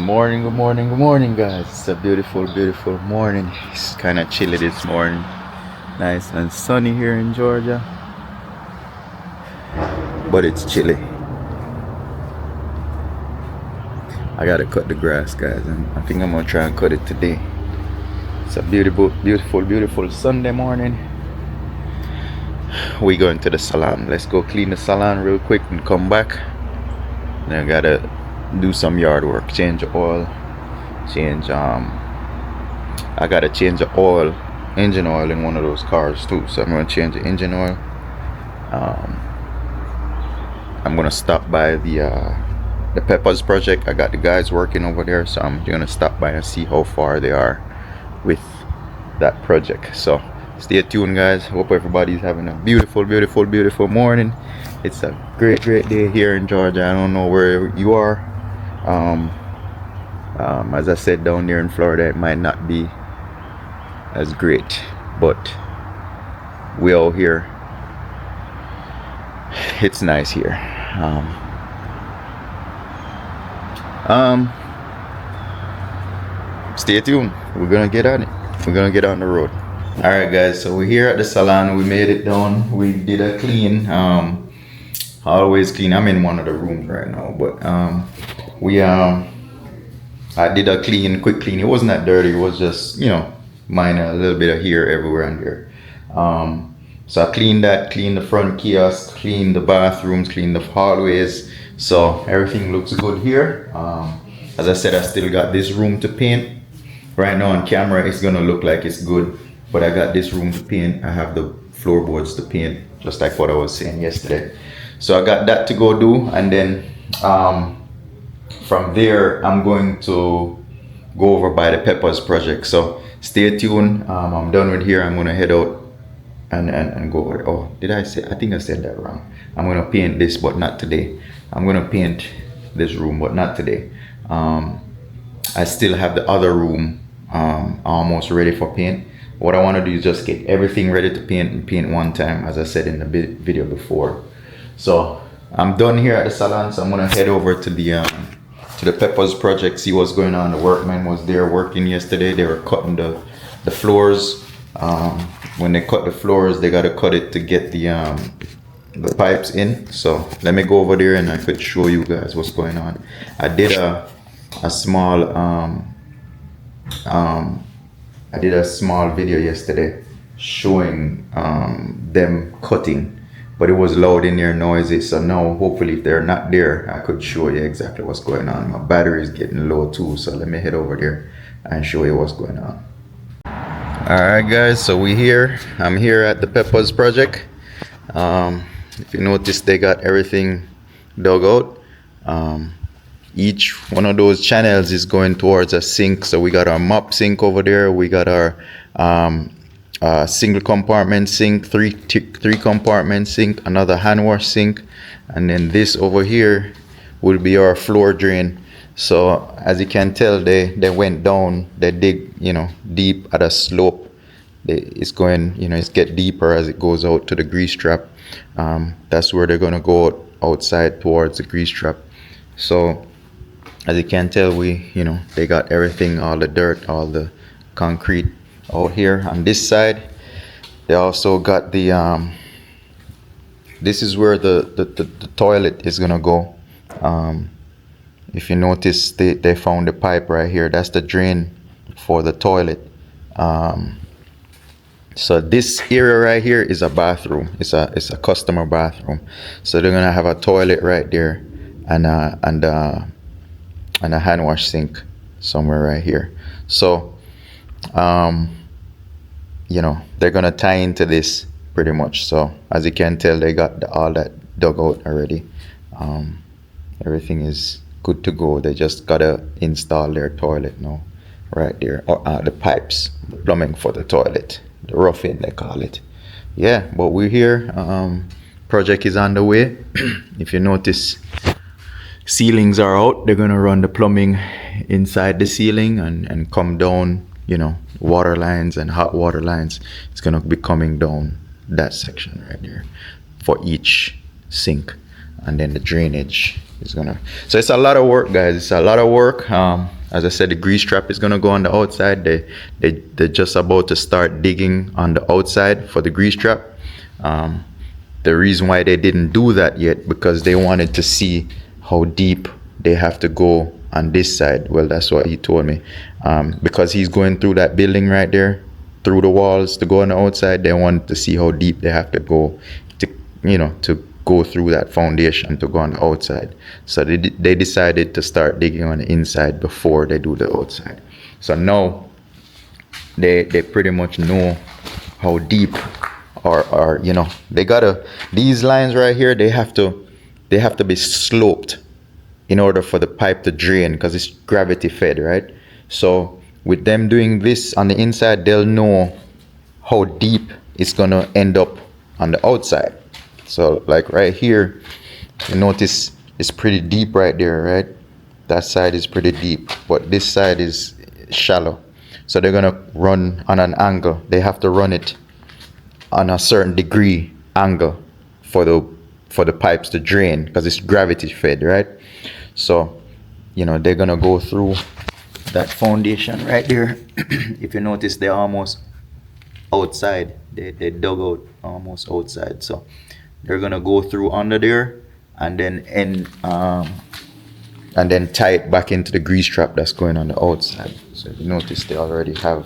Good morning, guys. It's a beautiful morning. It's kind of chilly this morning. Nice and sunny here in Georgia, but it's chilly. I gotta cut the grass, guys, and I think I'm gonna try and cut it today. It's a beautiful Sunday morning. We going to the salon. Let's go clean the salon real quick and come back. And I gotta do some yard work, change the oil, I gotta change the oil, engine oil in one of those cars too. So I'm gonna change the engine oil. I'm gonna stop by the Peppaz project. I got the guys working over there, so I'm gonna stop by and see how far they are with that project. So stay tuned, guys. Hope everybody's having a beautiful morning. It's a great day here in Georgia. I don't know where you are. As I said, down there in Florida, it might not be as great, but we all here. It's nice here. Stay tuned. We're gonna get on it. We're gonna get on the road. All right, guys. So we're here at the salon. We made it down. We did a clean. Always clean. I'm in one of the rooms right now, but I did a quick clean. It wasn't that dirty. It was just, minor, a little bit of here, everywhere, and there. So I cleaned the front kiosk, cleaned the bathrooms, cleaned the hallways. So everything looks good here. As I said, I still got this room to paint. Right now on camera, it's gonna look like it's good, but I got this room to paint. I have the floorboards to paint, just like what I was saying yesterday. So I got that to go do, and then from there I'm going to go over by the Peppaz project. So stay tuned. I'm done with here. I'm gonna head out and go over. Oh, did I say? I think I said that wrong. I'm gonna paint this, but not today. I'm gonna paint this room, but not today. I still have the other room almost ready for paint. What I want to do is just get everything ready to paint and paint one time, as I said in the video before. So I'm done here at the salon, so I'm gonna head over to the Peppaz project, see what's going on. The workman was there working yesterday. They were cutting the floors. When they cut the floors, they gotta cut it to get the pipes in. So let me go over there and I could show you guys what's going on. I did a small video yesterday showing them cutting, but it was loud in there, noisy. So now hopefully if they're not there, I could show you exactly what's going on. My battery is getting low too, so let me head over there and show you what's going on. Alright, guys, so I'm here at the Peppaz project. If you notice, they got everything dug out. Each one of those channels is going towards a sink. So we got our mop sink over there. We got our single compartment sink, three compartment sink, another hand wash sink, and then this over here will be our floor drain. So as you can tell, they went down. They dig, deep at a slope. It's going, it's get deeper as it goes out to the grease trap. That's where they're gonna go outside towards the grease trap. So as you can tell, they got everything, all the dirt, all the concrete out here. On this side, they also got the this is where the toilet is gonna go. If you notice, they found the pipe right here. That's the drain for the toilet. So this area right here is a bathroom. It's a customer bathroom. So they're gonna have a toilet right there and a hand wash sink somewhere right here. So they're gonna tie into this pretty much. So as you can tell, they got all that dug out already. Everything is good to go. They just gotta install their toilet now right there, or the pipes, the plumbing for the toilet, the roughing they call it. Yeah, but we're here. Project is on the way. If you notice, ceilings are out. They're gonna run the plumbing inside the ceiling and come down, water lines and hot water lines. It's gonna be coming down that section right there for each sink, and then the drainage is gonna. So it's a lot of work, guys. It's a lot of work. as I said, the grease trap is gonna go on the outside. They're just about to start digging on the outside for the grease trap. The reason why they didn't do that yet, because they wanted to see how deep they have to go on this side. Well, that's what he told me. Because he's going through that building right there, through the walls to go on the outside, they wanted to see how deep they have to go to, to go through that foundation to go on the outside. So they decided to start digging on the inside before they do the outside. So now they pretty much know how deep, or they gotta, these lines right here, they have to be sloped in order for the pipe to drain, because it's gravity fed, right? So with them doing this on the inside, they'll know how deep it's gonna end up on the outside. So like right here, you notice it's pretty deep right there, right? That side is pretty deep, but this side is shallow. So they're gonna run on an angle. They have to run it on a certain degree angle for the pipes to drain, because it's gravity fed, right? So they're gonna go through that foundation right there. If you notice, they're almost outside. They dug out almost outside. So they're gonna go through under there and then tie it back into the grease trap that's going on the outside. So if you notice, they already dug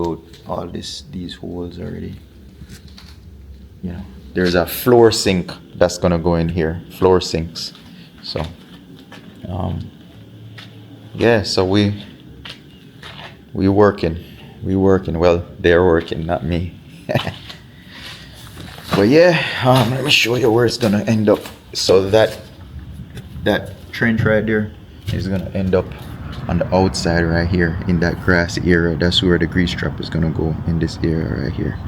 out all these holes already. There's a floor sink that's gonna go in here, floor sinks. So so we working. Well, they're working, not me. But let me show you where it's gonna end up. So that trench right there is gonna end up on the outside right here in that grassy area. That's where the grease trap is gonna go, in this area right here.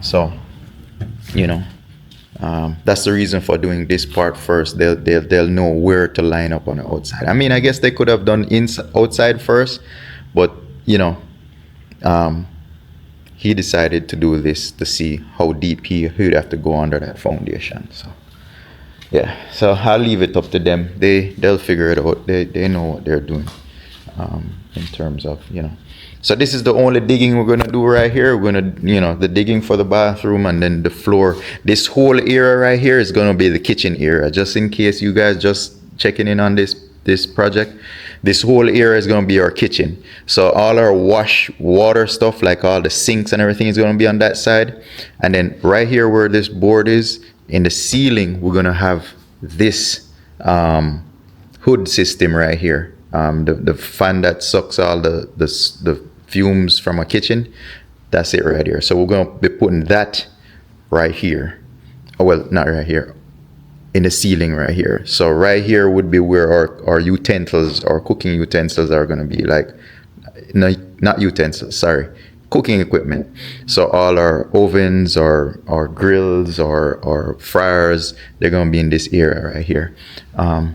So that's the reason for doing this part first. They'll know where to line up on the outside. I mean, I guess they could have done outside first, but he decided to do this to see how deep he'd have to go under that foundation. So so I'll leave it up to them. They'll figure it out. They know what they're doing in terms of So this is the only digging we're gonna do right here. We're gonna the digging for the bathroom, and then the floor. This whole area right here is gonna be the kitchen area. Just in case you guys just checking in on this project, this whole area is gonna be our kitchen. So all our wash water stuff, like all the sinks and everything, is gonna be on that side. And then right here where this board is, in the ceiling, we're gonna have this hood system right here. The fan that sucks all the fumes from a kitchen, that's it right here. So we're gonna be putting that right here. Oh, well, not right here, in the ceiling right here. So right here would be where our utensils, our cooking utensils are gonna be, like, no, not utensils, sorry, cooking equipment. So all our ovens, our grills, our fryers, they're gonna be in this area right here.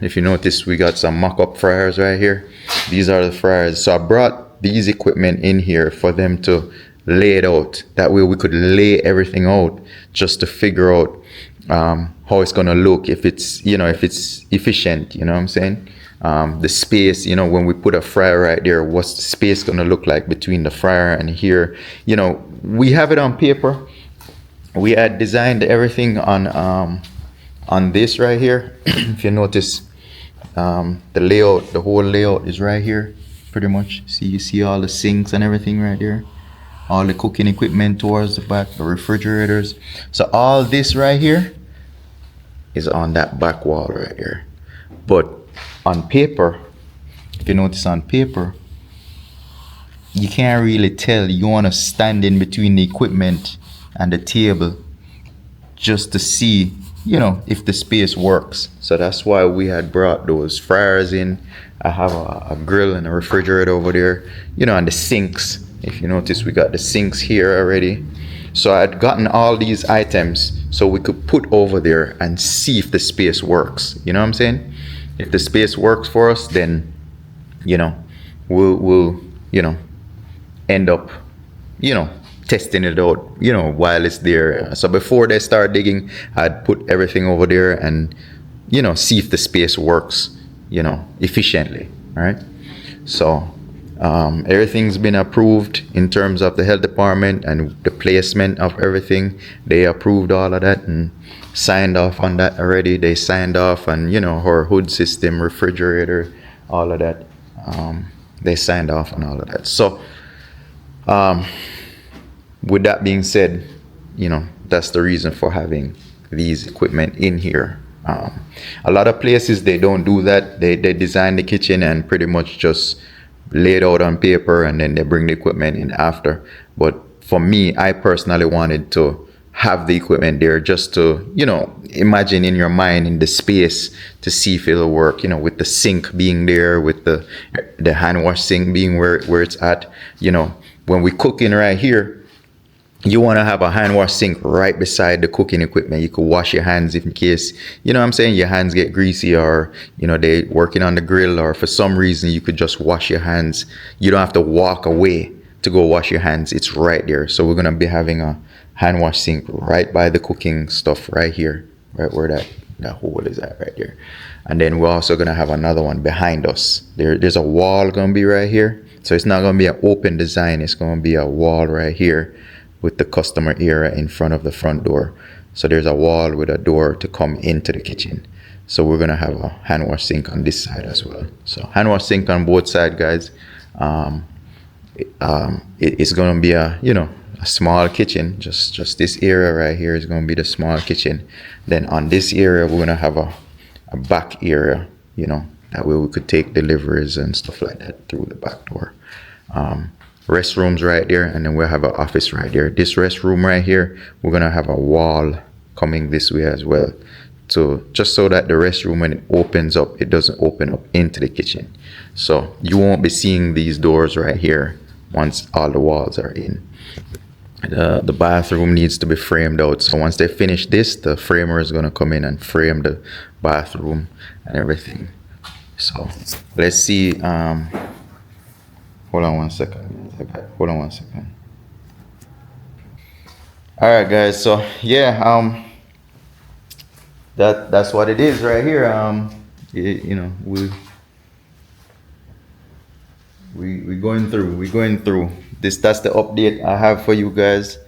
If you notice, we got some mock-up fryers right here. These are the fryers. So I brought these equipment in here for them to lay it out. That way we could lay everything out just to figure out how it's gonna look, if it's if it's efficient, what I'm saying. The space, when we put a fryer right there, what's the space gonna look like between the fryer and here? We have it on paper. We had designed everything on this right here. If you notice, the layout, the whole layout is right here, pretty much. You see all the sinks and everything right there, all the cooking equipment towards the back, the refrigerators. So all this right here is on that back wall right here. But on paper, if you notice, on paper, you can't really tell. You want to stand in between the equipment and the table just to see, if the space works. So that's why we had brought those fryers in. I have a grill and a refrigerator over there, and the sinks. If you notice, we got the sinks here already. So I'd gotten all these items so we could put over there and see if the space works. You know what I'm saying? If the space works for us, then we'll end up testing it out while it's there. So before they start digging, I'd put everything over there and see if the space works efficiently, All right. So everything's been approved in terms of the health department and the placement of everything. They approved all of that and signed off on that already. They signed off on, our hood system, refrigerator, all of that. They signed off on all of that. So with that being said, that's the reason for having these equipment in here. A lot of places, they don't do that. They design the kitchen and pretty much just lay it out on paper, and then they bring the equipment in after. But for me, I personally wanted to have the equipment there just to, imagine in your mind in the space to see if it'll work, with the sink being there, with the hand wash sink being where it's at. When we cooking right here, you want to have a hand wash sink right beside the cooking equipment. You could wash your hands in case, your hands get greasy, or, they working on the grill, or for some reason you could just wash your hands. You don't have to walk away to go wash your hands. It's right there. So we're going to be having a hand wash sink right by the cooking stuff right here, right where that hole is at right there. And then we're also going to have another one behind us. There's a wall going to be right here. So it's not going to be an open design. It's going to be a wall right here with the customer area in front of the front door. So there's a wall with a door to come into the kitchen. So we're gonna have a hand wash sink on this side as well. So hand wash sink on both sides, guys. It's gonna be a small kitchen. Just this area right here is gonna be the small kitchen. Then on this area, we're gonna have a back area. That way we could take deliveries and stuff like that through the back door. Restrooms right there, and then we'll have an office right there. This restroom right here, we're gonna have a wall coming this way as well, just so that the restroom, when it opens up, it doesn't open up into the kitchen. So you won't be seeing these doors right here once all the walls are in. The bathroom needs to be framed out. So once they finish this, the framer is gonna come in and frame the bathroom and everything. So let's see. Hold on one second. All right, guys. So yeah, that's what it is right here. We're going through this. That's the update I have for you guys.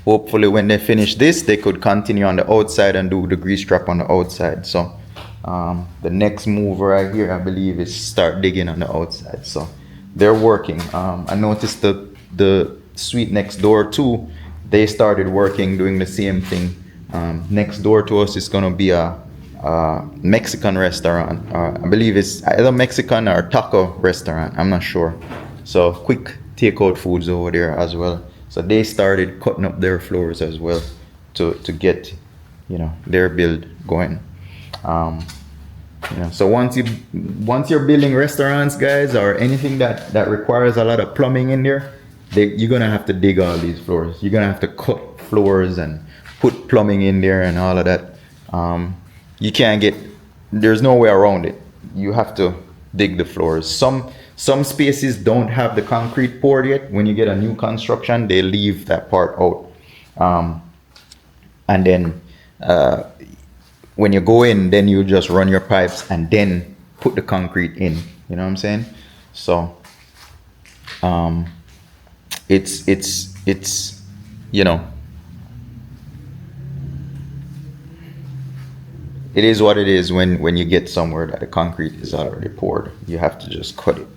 Hopefully when they finish this, they could continue on the outside and do the grease trap on the outside. So the next move right here, I believe, is start digging on the outside. So they're working. I noticed the suite next door too, they started working, doing the same thing. Next door to us is gonna be a Mexican restaurant. I believe it's either Mexican or taco restaurant, I'm not sure. So quick takeout foods over there as well. So they started cutting up their floors as well to get their build going. So once you're building restaurants, guys, or anything that requires a lot of plumbing in there, you're gonna have to dig all these floors. You're gonna have to cut floors and put plumbing in there and all of that. There's no way around it. You have to dig the floors. Some spaces don't have the concrete poured yet. When you get a new construction, they leave that part out. And then when you go in, then you just run your pipes and then put the concrete in. You know what I'm saying? So it's it is what it is when you get somewhere that the concrete is already poured. You have to just cut it.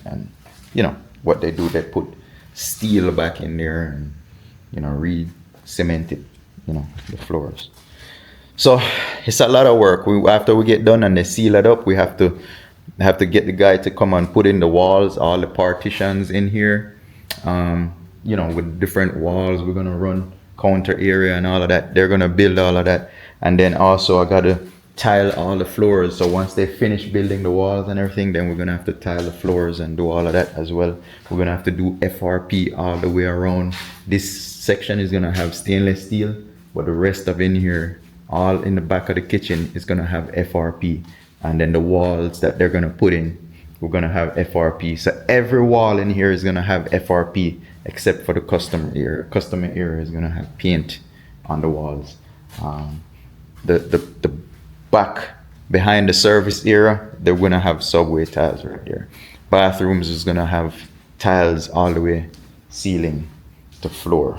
And what they do, they put steel back in there and re-cement it, the floors. So it's a lot of work. After we get done and they seal it up, we have to get the guy to come and put in the walls, all the partitions in here. With different walls, we're gonna run counter area and all of that. They're gonna build all of that, and then also I gotta tile all the floors. So once they finish building the walls and everything, then we're gonna have to tile the floors and do all of that as well. We're gonna have to do FRP all the way around. This section is gonna have stainless steel, but the rest of in here, all in the back of the kitchen, is gonna have FRP. And then the walls that they're gonna put in, we're gonna have FRP. So every wall in here is gonna have FRP except for the customer area. Customer area is gonna have paint on the walls. The back behind the service area, they're gonna have subway tiles right there. Bathrooms is gonna have tiles all the way ceiling to floor.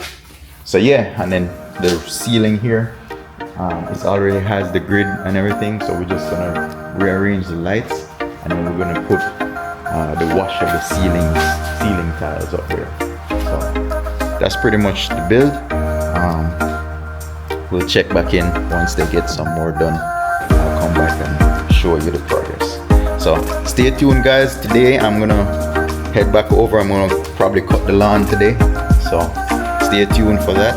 So yeah, and then the ceiling here, it already has the grid and everything, so we're just gonna rearrange the lights, and then we're gonna put the wash of the ceiling tiles up there. So that's pretty much the build. We'll check back in once they get some more done. I'll come back and show you the progress. So stay tuned, guys. Today I'm gonna head back over. I'm gonna probably cut the lawn today, so stay tuned for that.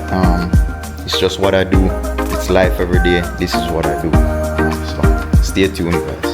It's just what I do. It's life every day. This is what I do. So stay tuned, guys.